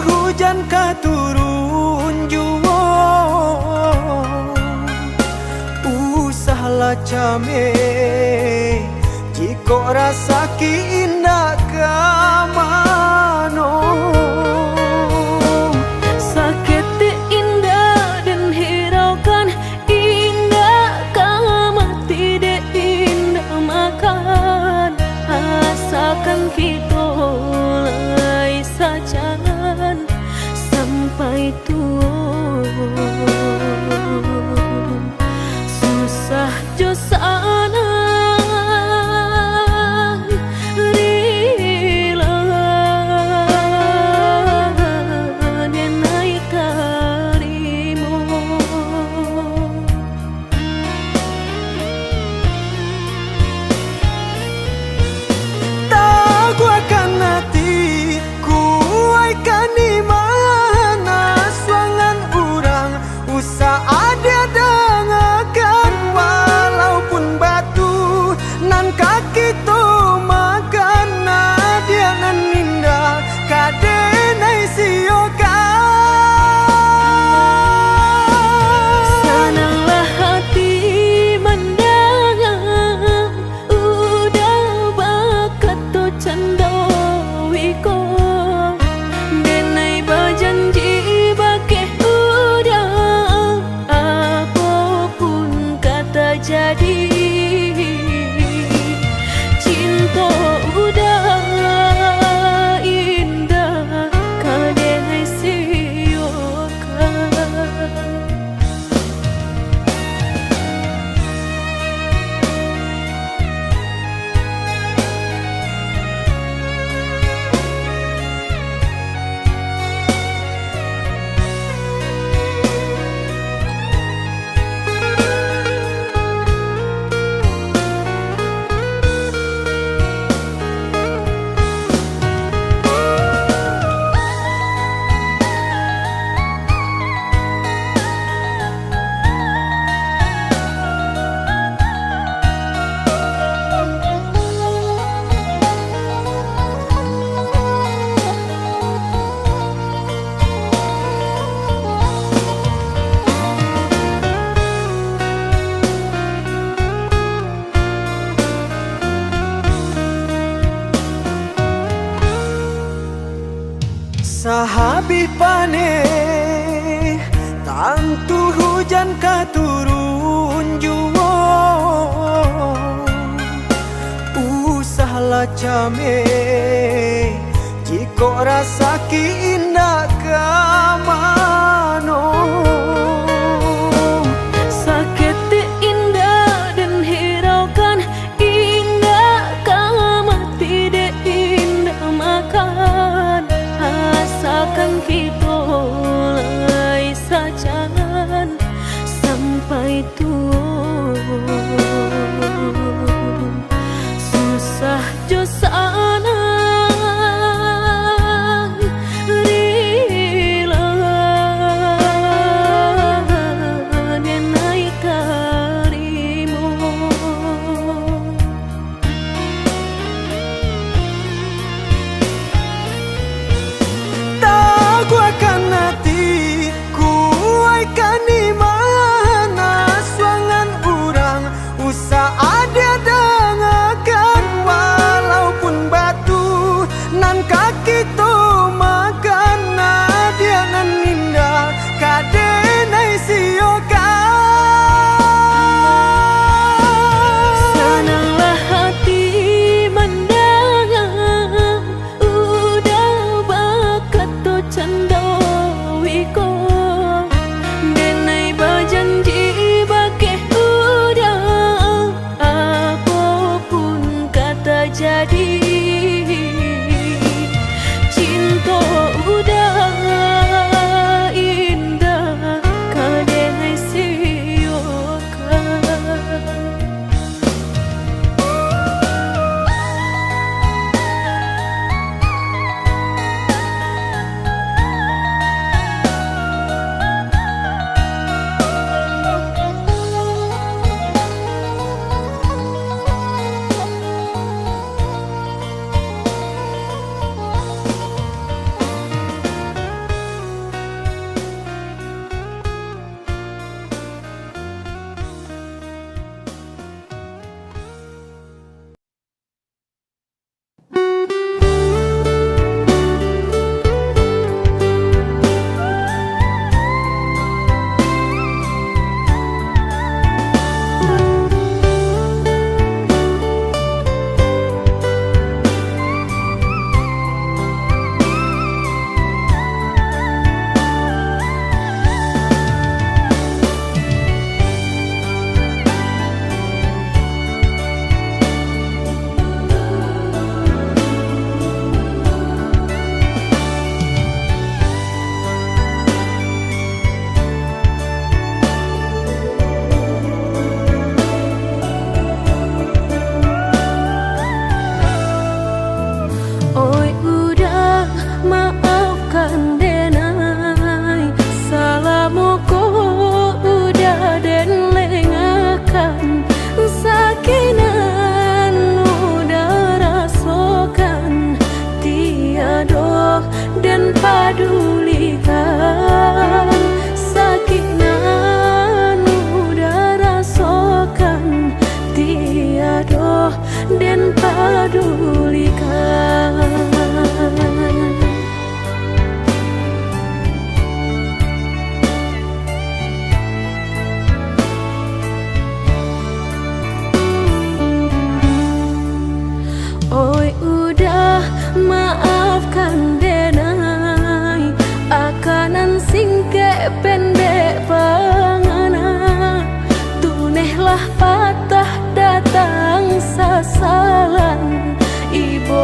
hujan katurun juwo, usahlah came jiko rasa ki indah kamano. Sakit indah dan hiraukan indah kama tidak indah makan asakan kita lai sajan sampai tua susah jo sana kaki tu makan nadia nan ninda kadenai sioka. Senanglah hati mendengar udah bakat tu candawiko denai berjanji bakeh udah apapun kata jadi. Udah indah kadang siokan. Sahabi pane tantu hujan katurun juwo, usahlah came jiko rasa ki indah kamano. Sakit indah dan hiraukan indah kama tidak indah makan asakan kita lai sajan sampai tua susah jo sana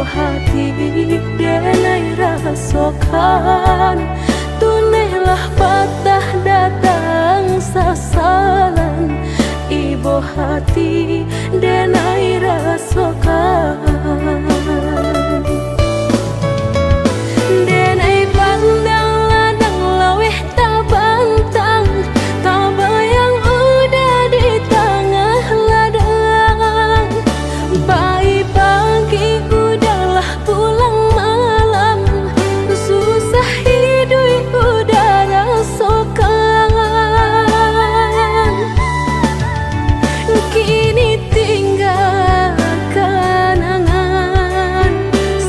hati denai rasokan, tunailah patah datang sasalan. Ibu hati denai rasokan, denai pandang ladang laweh tak bantang, tak bayang udah di tengah ladang. Pagi udahlah pulang malam, susah hidup udah rasakan. Kini tinggal kenangan,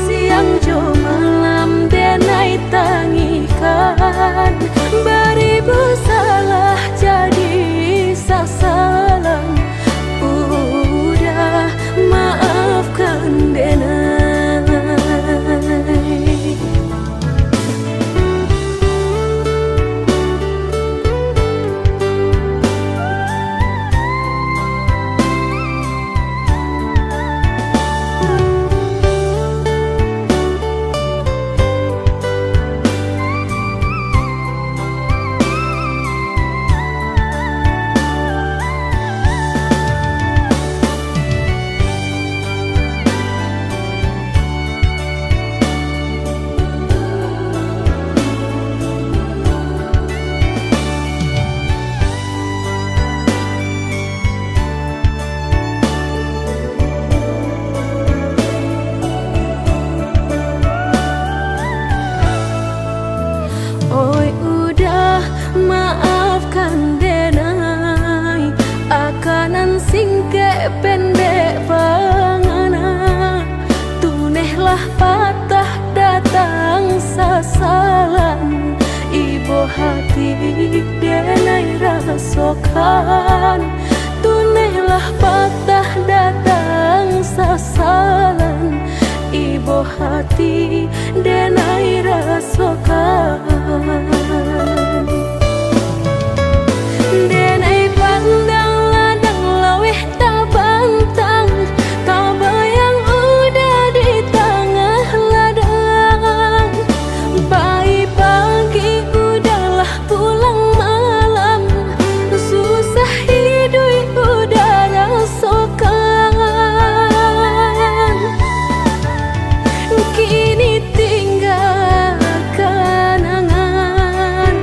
siang jo malam denai tangikan. Beribu salah jadi sasalan, udah maafkan denai. Oi udah maafkan denai, akanan singke pendek pangana. Tunehlah patah datang sasalan, ibu hati denai rasokan. Tunehlah patah datang sasalan, ibu hati denai rasokan. Denai pandang ladang laweh tak bantang, tak bayang udah di tengah ladang. Pagi udahlah pulang malam, susah hidup udah rasakan. Kini tinggal kenangan,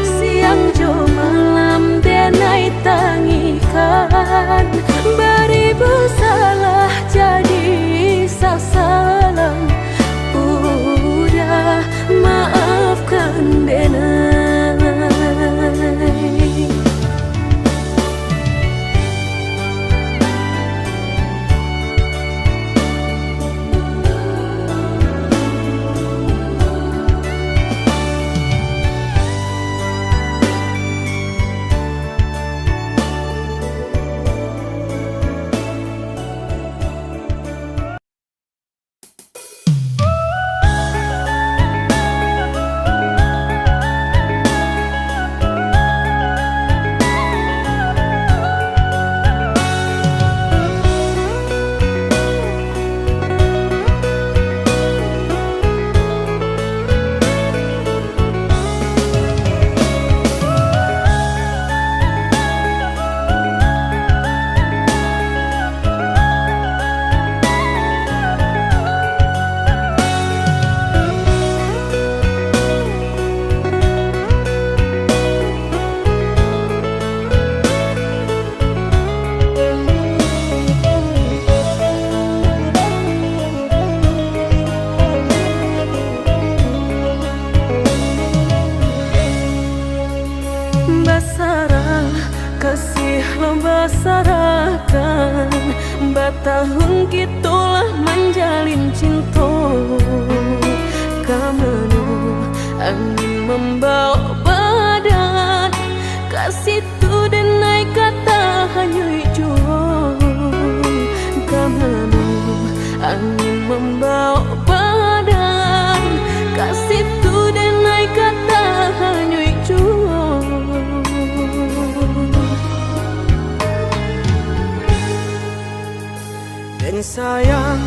siang jo malam denai tangikan. Beribu salah jadi sasalan, udah maafkan denai. Kasih membasarakan, batahun kitulah menjalin cinta. Kamanu angin membawa badan, kasih tu denai kata hanyui jua. Kamanu angin membawa badan, kasih tu denai kata hanyui jua. Dan sayang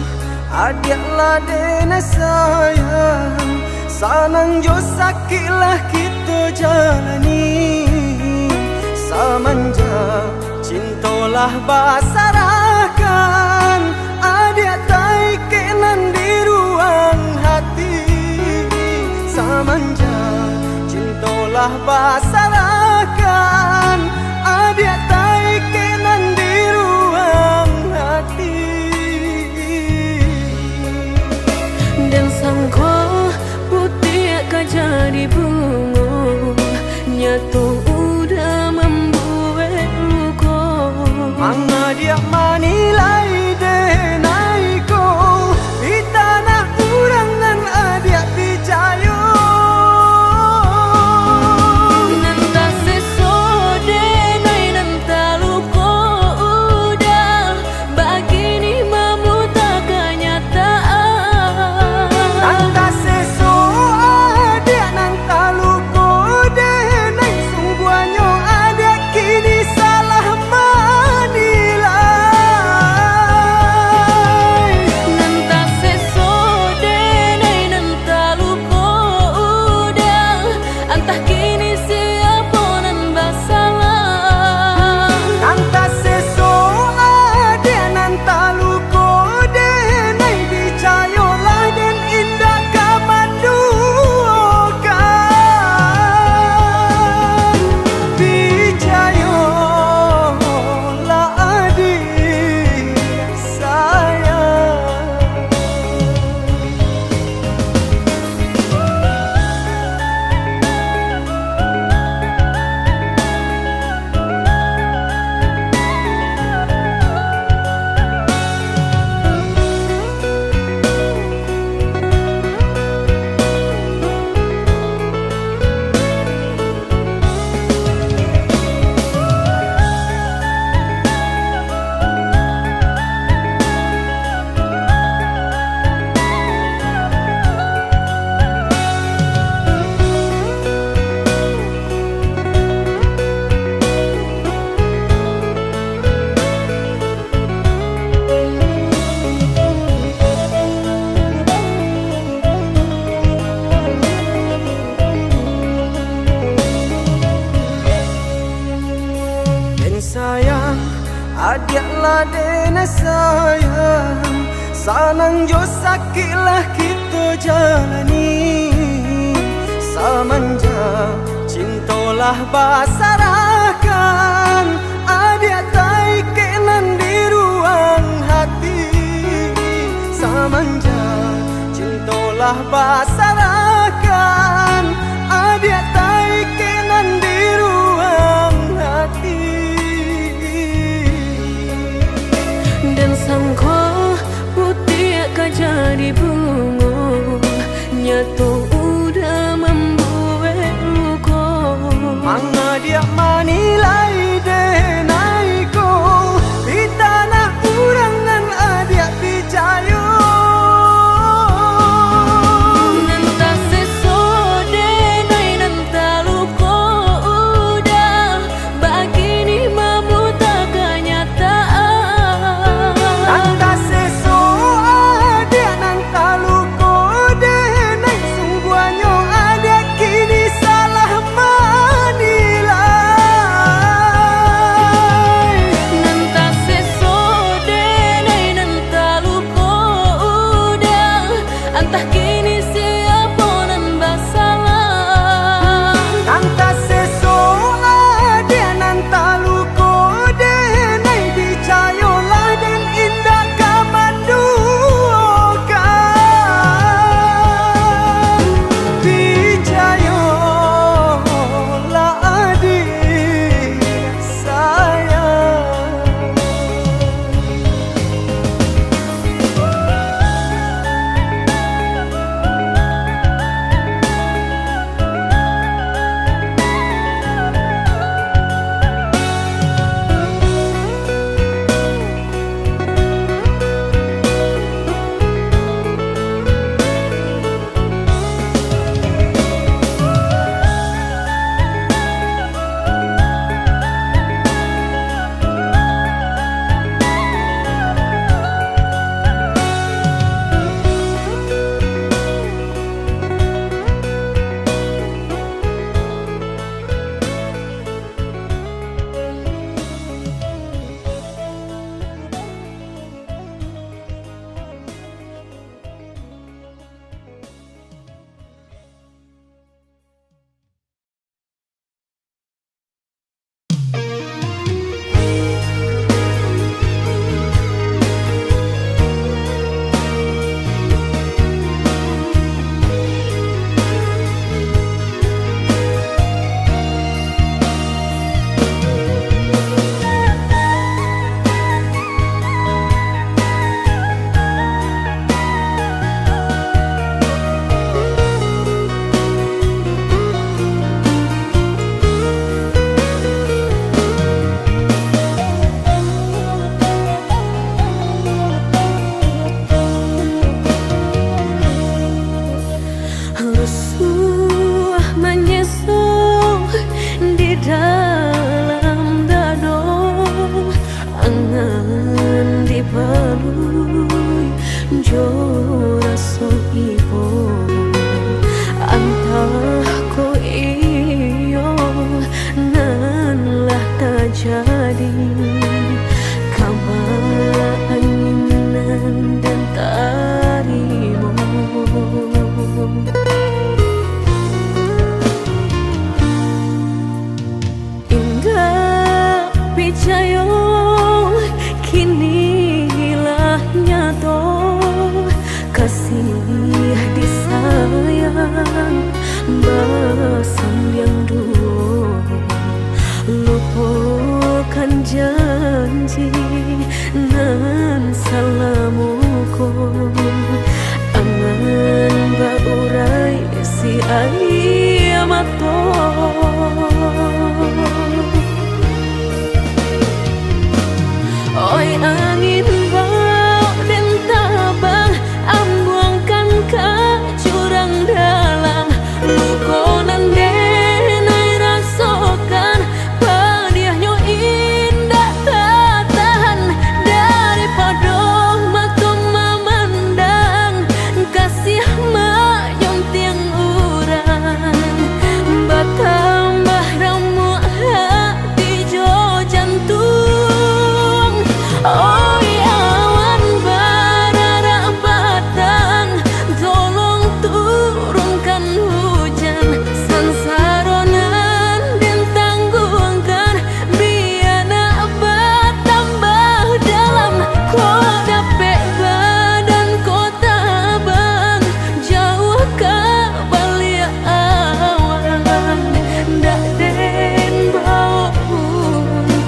Adiaklah dene sayang, sanang jo sakitlah kita jalani. Samanja cintolah basarakan, adik tai kenan di ruang hati. Samanja cintolah basarakan, adik tai kenan di ruang hati. Dan sangko putih akan jadi bunga, nyatu udah membuat luka. Manga dia manilai denai ko di tanah urangan adik picayo. Nanta sesode nai nanta luka udah, begini memuta kenyataan. Nanta seso adik nanta luko denai, sungguhnya adik kini salah manilai. Nanta sesode nai nanta luka udah, entah kini siapa nan bersalah. Nanta seso adik nanta luko denai, picayolah dan indah kamandukan. Picayolah adik sayang. Dan sayang, adiaklah dene sayang, sanang jo sakitlah kita jalani. Samanja cintolah basarakan, adik tai kenan di ruang hati. Samanja cintolah basarakan, adik tai kenan di ruang hati. Dan sangko putih akan jadi bunga, nyatu udah membuat luka. Manga dia manilai denai ko di tanah urangan adik picayo. Basan yang dua lupakan janji nan salamuku angan baurai si ayamato oi angin bau dan tabang ambuangkan ke jurang dalam lukonan denai rasakan padiahnya indah tak tahan daripada matung memandang kasih mayong tiang urang batambah ramu hati jo jantung. Oi awan barara batang tolong turunkan hujan sansaronan dan tanggungkan biana batambah dalam kau dapet badan kota bang jauh ke balia awan dak den bau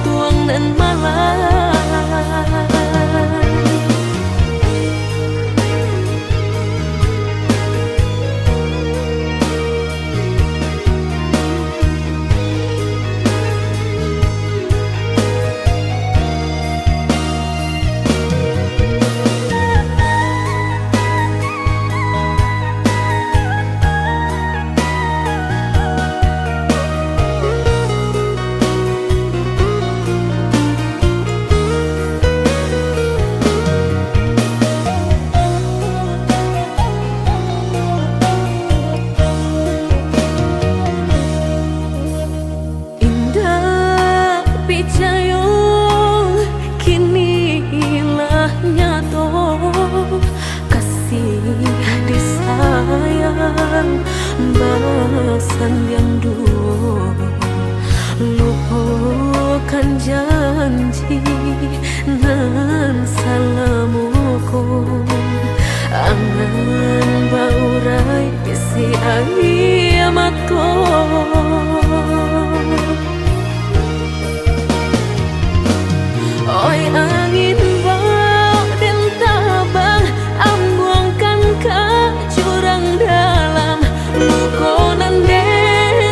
tuang dan malam. Picayong kinilah nyato kasih disayang basan yang dua lupakan janji nan salamuku angan baurai si ayamato. Oi angin bau dan tabang ambuangkan ke jurang dalam lukonan den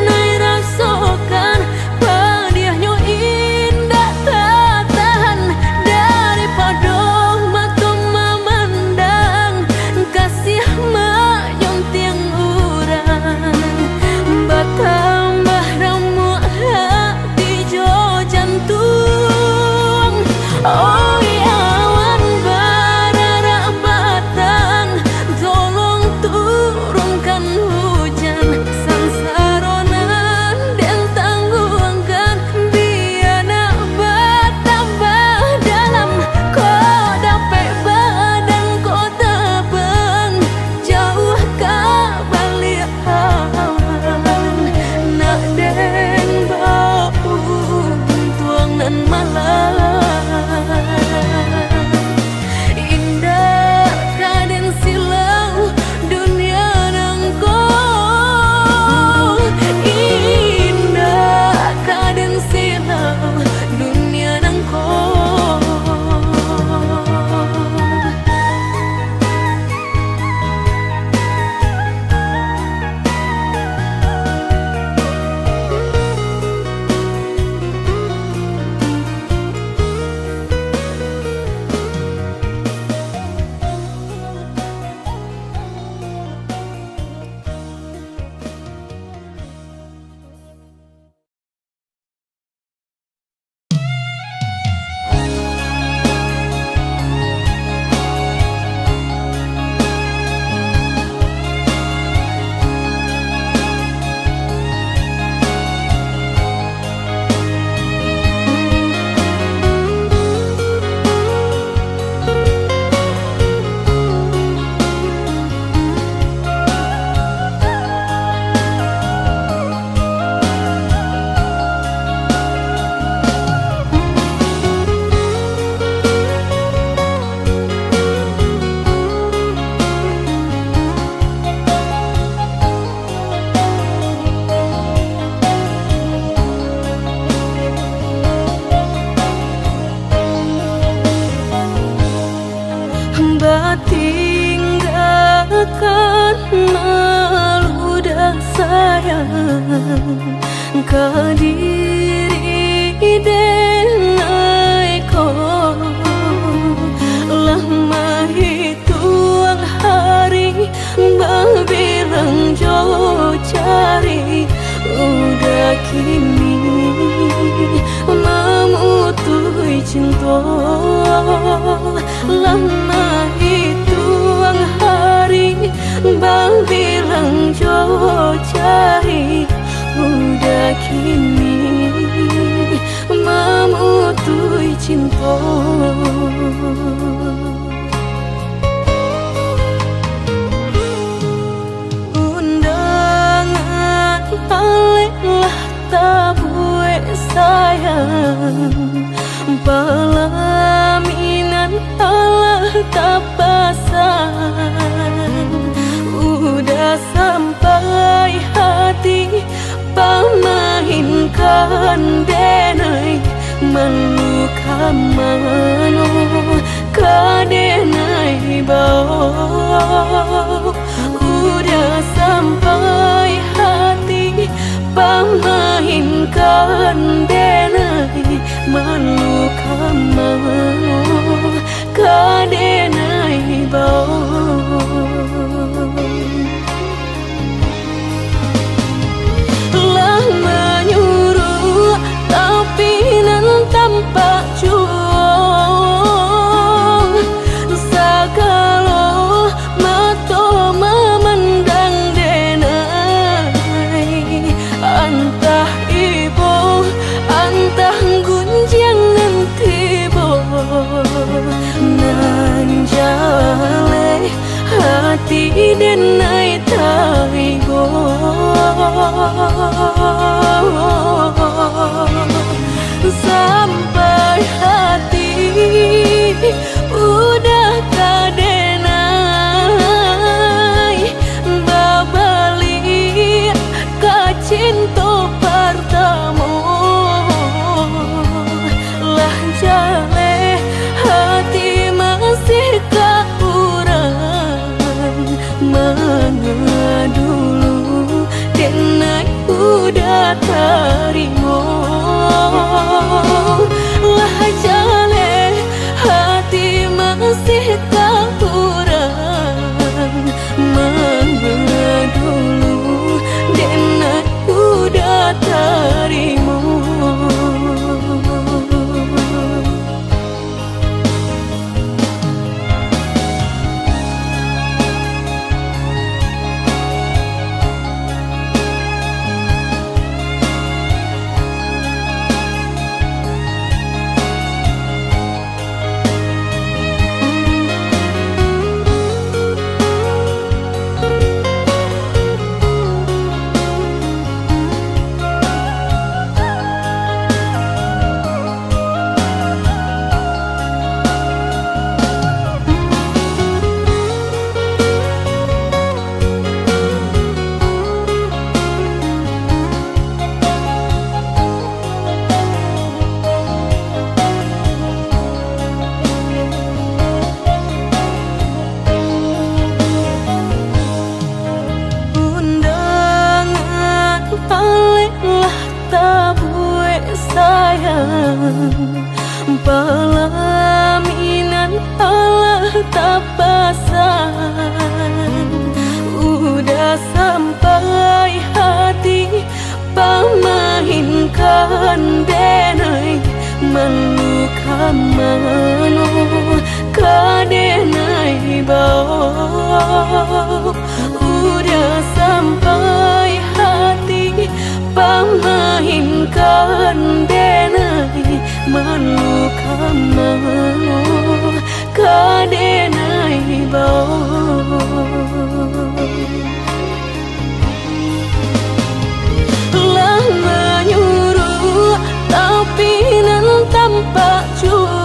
kadiri denai ko lama hitung hari berbilang jauh cari udah kini memutui cinta lama hitung hari berbilang jauh cari udah kini memutui cinta. Undangan paliklah tabue sayang, pelaminan Allah tak pasang. Udah sampai hati pamahinkan denai meluka mano kadenai bau. Udah sampai hati pamahinkan denai meluka mano kadenai bau. Tanpa juang sagalo mato memandang denai antah ibu antah gunjangan tibo nan jale hati denai taigo. Sampai hati udah kadenai babali kacinto pertama lah jale hati masih kaurang mana dulu denai udah terima lah jale hati masih kaurang mana dulu denai udah terima. Pelaminan Allah tak pasang. Udah sampai hati pamahinkan denai meluka mano kadenai bau. Udah sampai hati pamahinkan denai meluka mano kadenai bau. Lah menyuruh tapi nan tanpa juang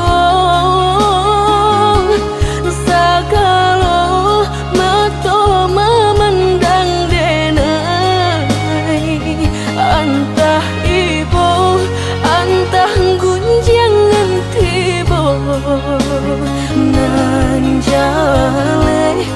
sagalo mato memandang denai antah ibu antah gunjangan tibo nan jale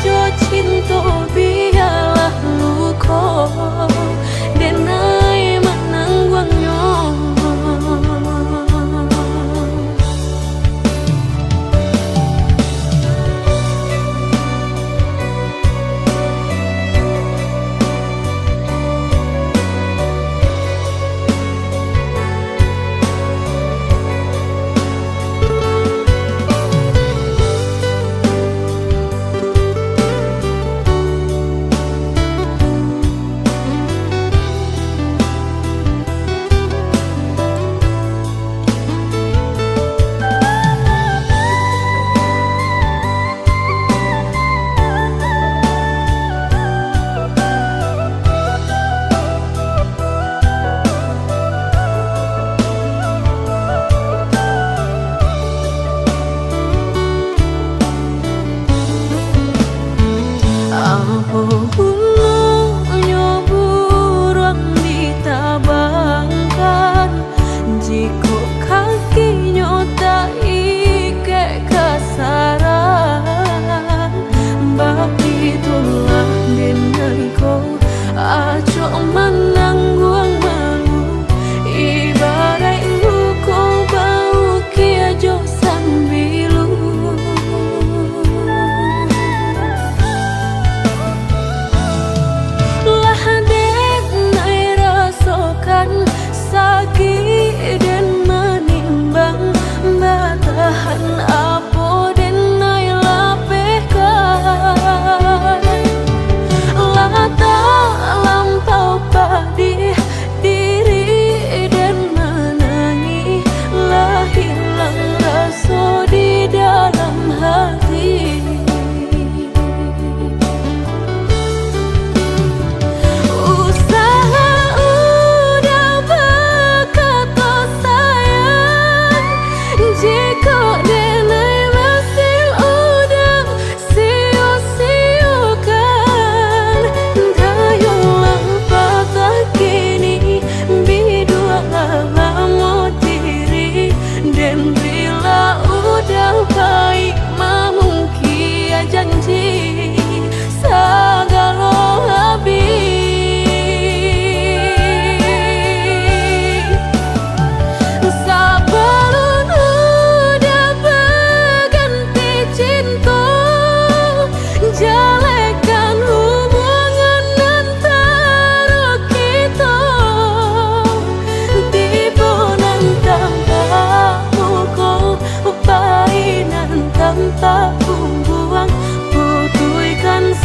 saja cinta biarlah luka denai menangguangnya.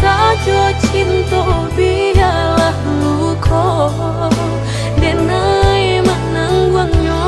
Saja cinta biarlah luka denai menangguangnya.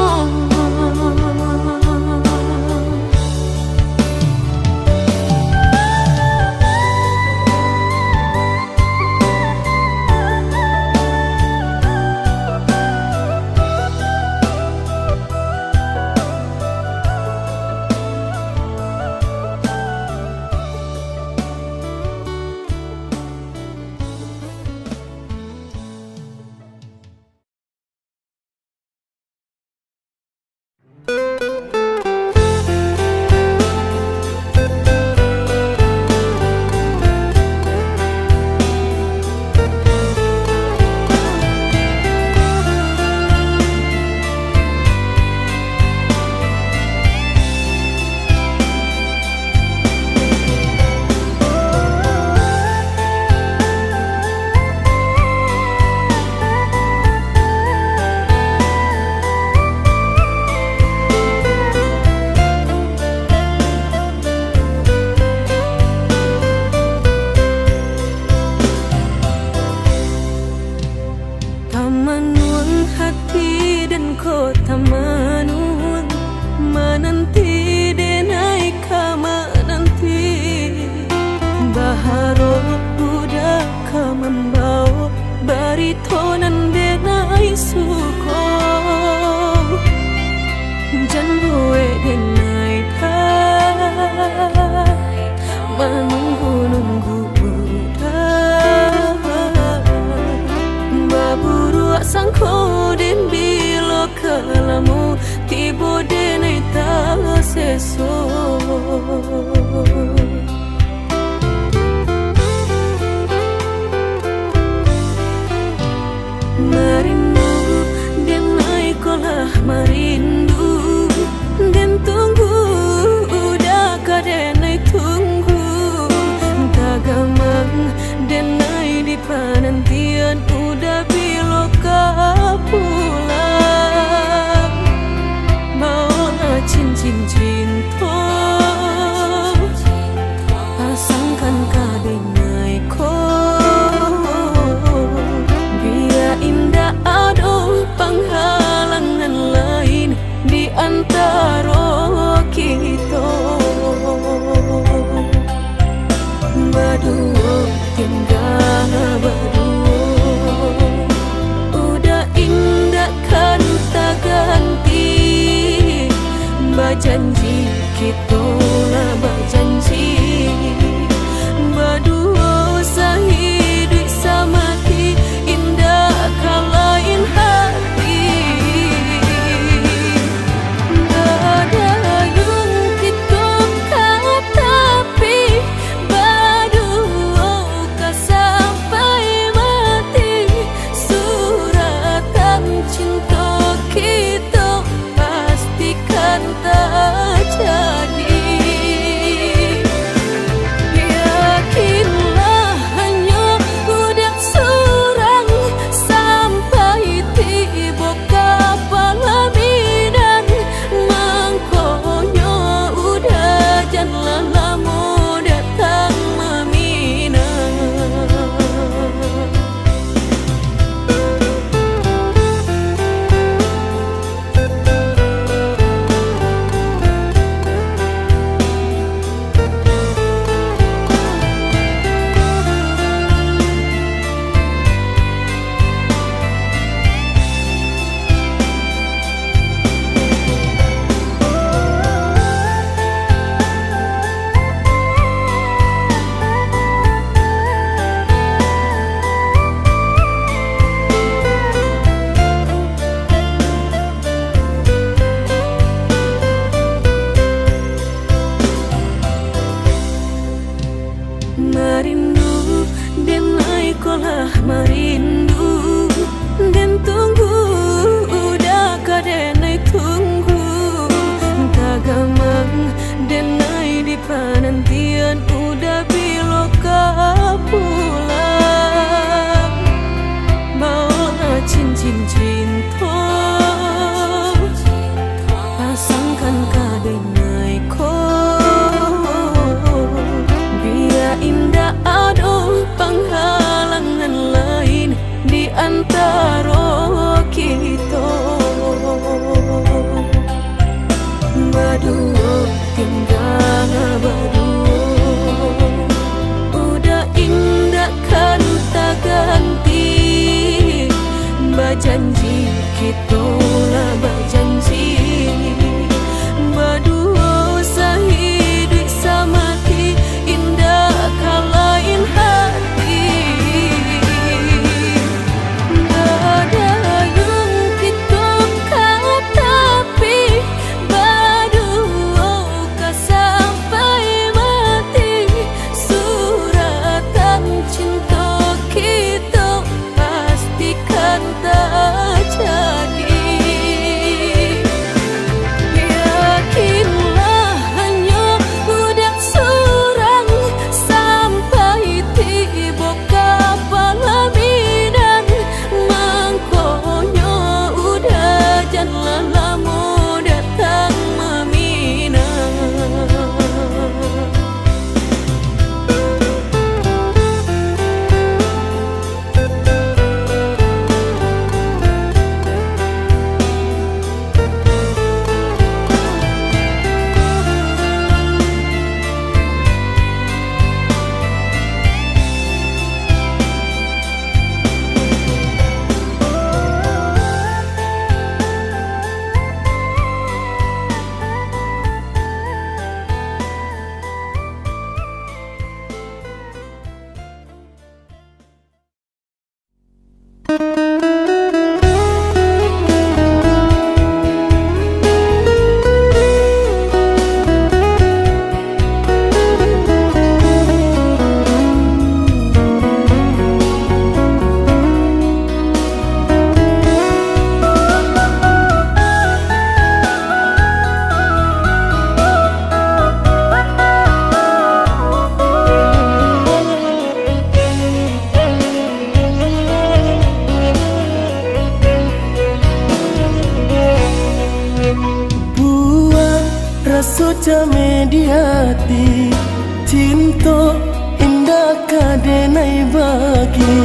kadenai bagi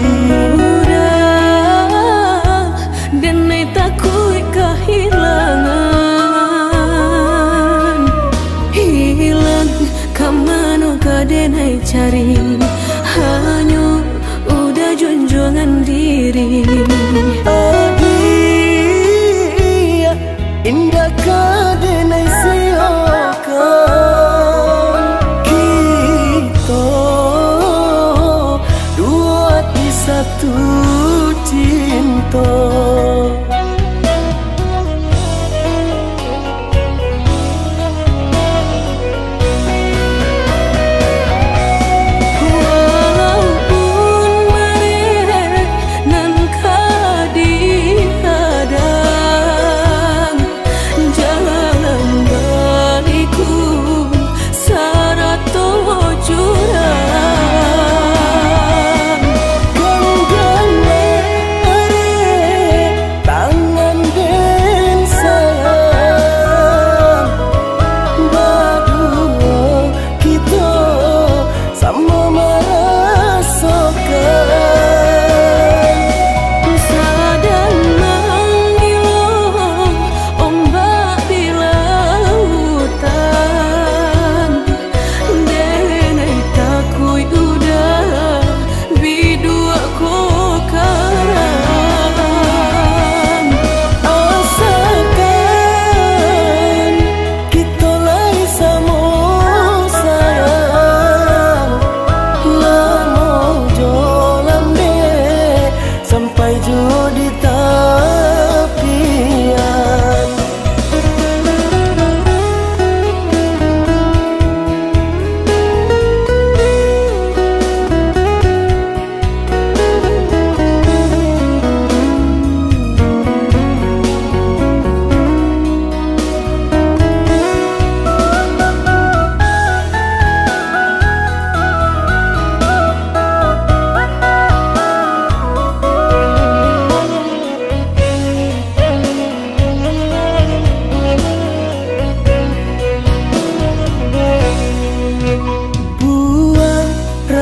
Udah denai takui kehilangan Hilang kamanu kadenai cari Hanya udah junjungan diri Adia indah kadenai siokan Kita dua di satu cinta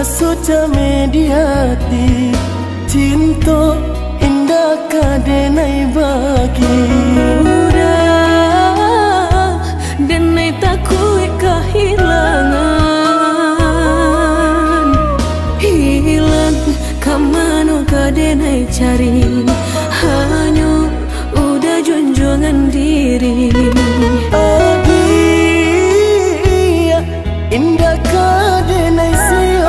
Suca mediati cinta indah kadenai bagi Udah denai takui kehilangan Hilang kamanu kadenai cari Hanya udah junjungan diri Adia indah kadenai siokan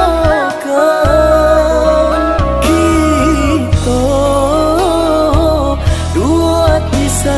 Kita dua di satu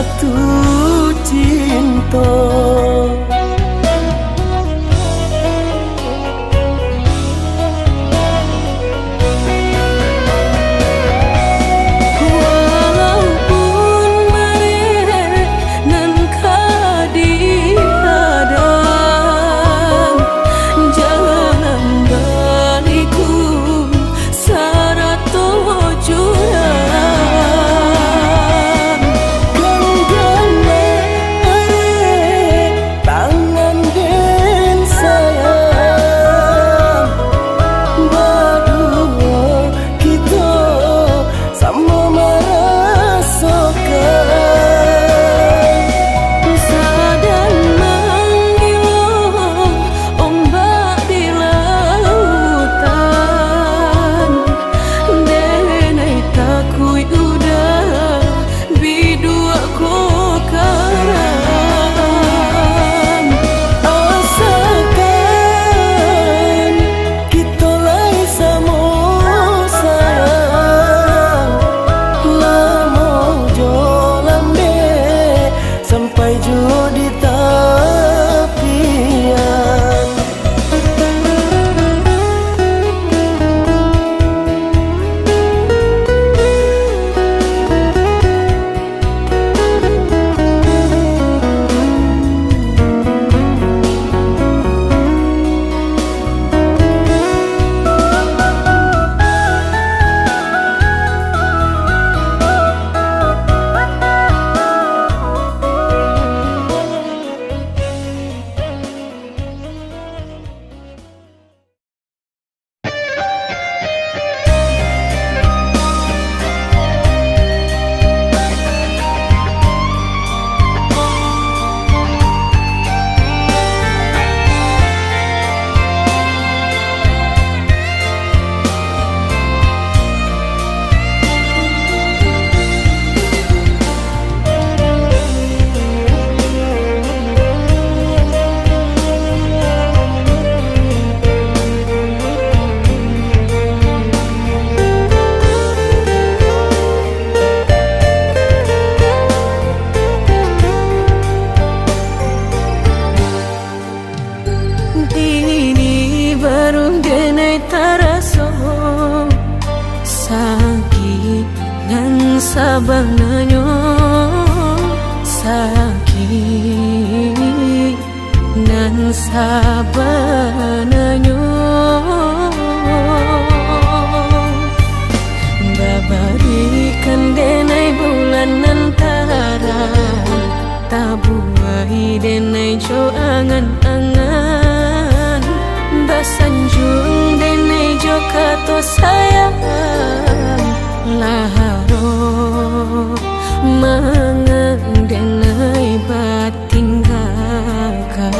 baru denai taraso sakit dan sabananyo sakit dan sabananyo babarikan denai bulan antara tabuai denai jo angan-angan basanjung denai jo kato sayang laharo mangan denai batin kakak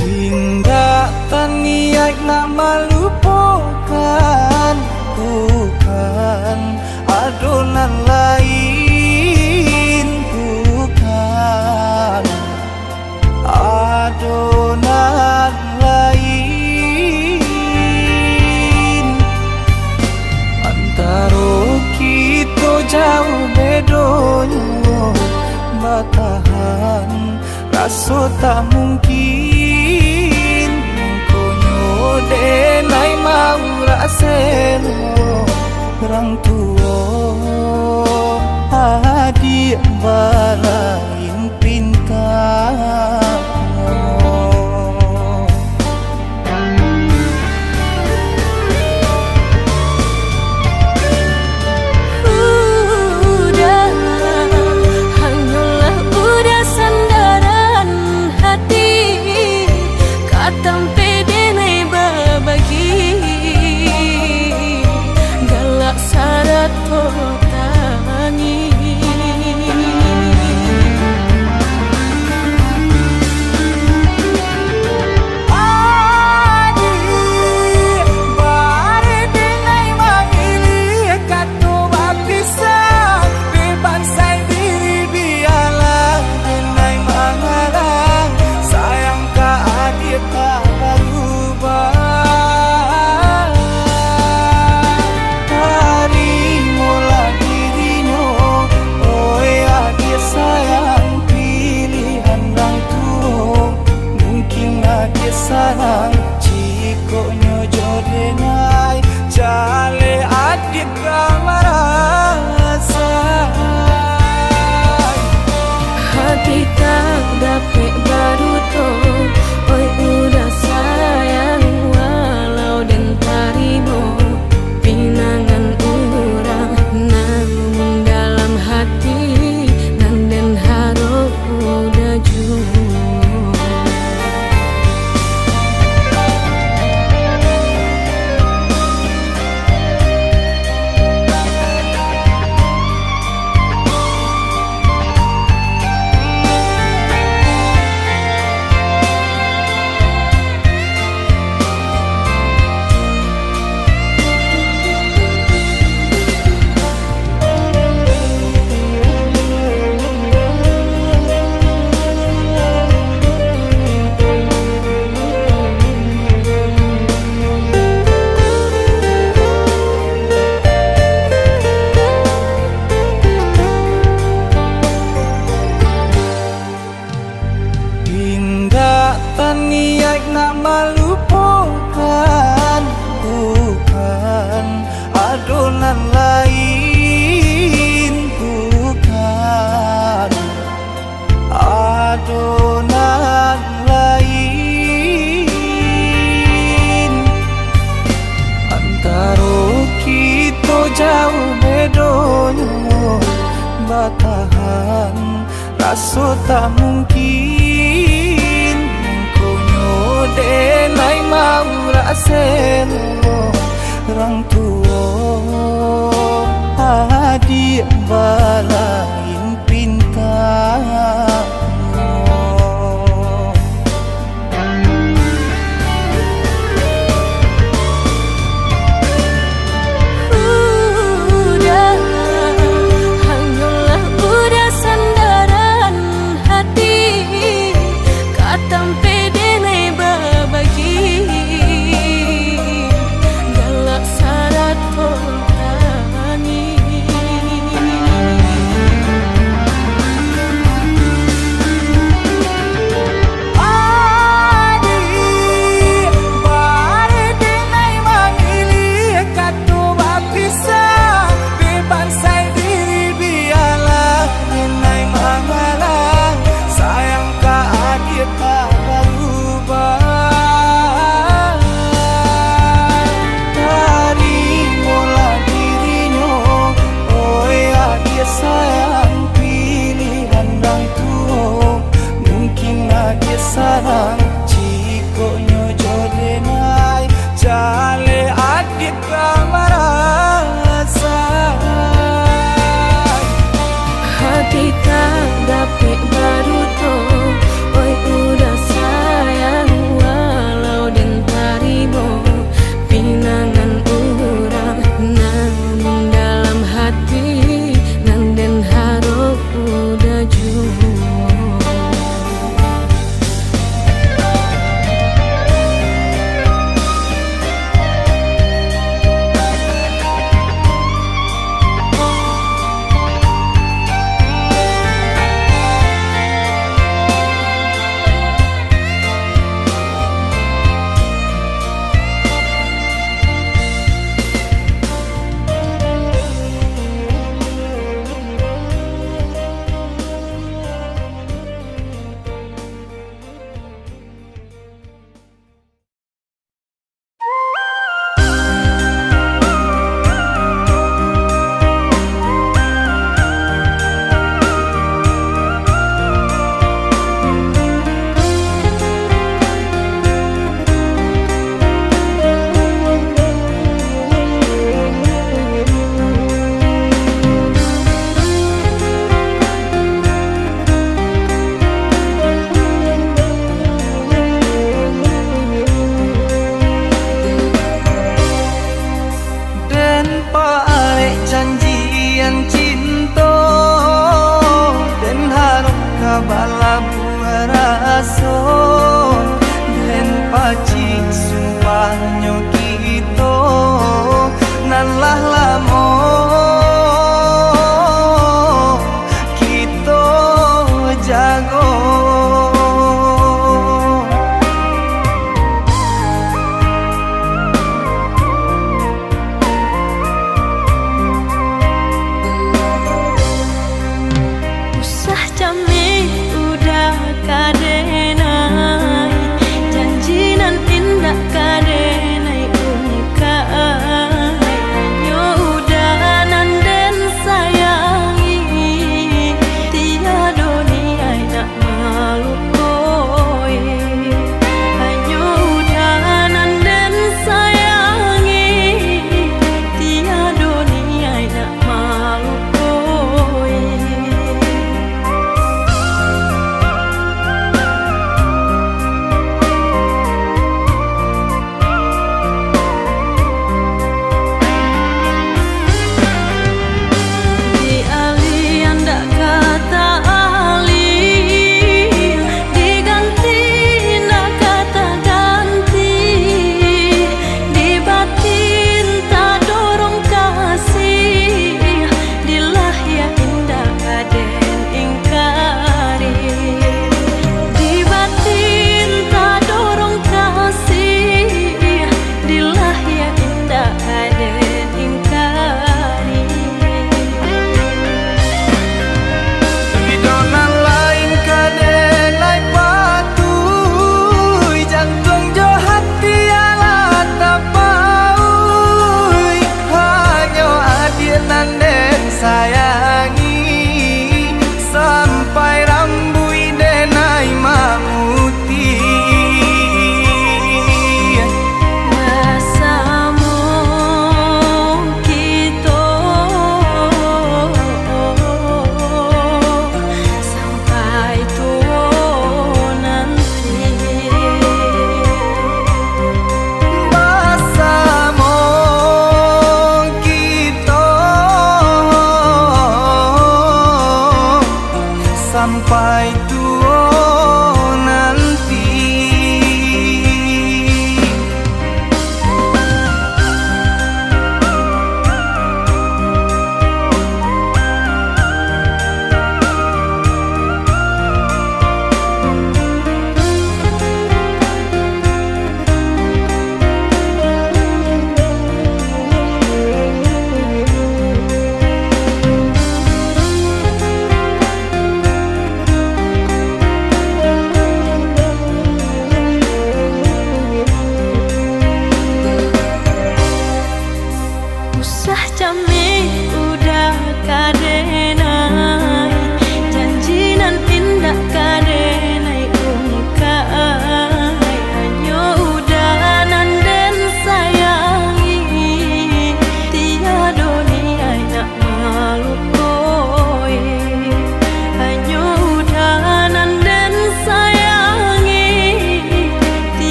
hingga taniak nama lupakan bukan adonan lain bukan adonan lain antara kita jauh bedonyo batahan rasa tak mungkin konyo denai mau raselo orang tua adik balain pinta sarang cikonyo jodenai jale adik kamarasa hati tak dapat baru to oi udah sayang walau dan tarimo pinangan urang namun dalam hati nan den haro udah jauh. Taniak nama lupakan bukan adonan lain bukan adonan lain antara kita jauh bedonyo batahan rasa tak mungkin denai mau raselo orang tua adik balain pinta Galak syarat kau tangi nyo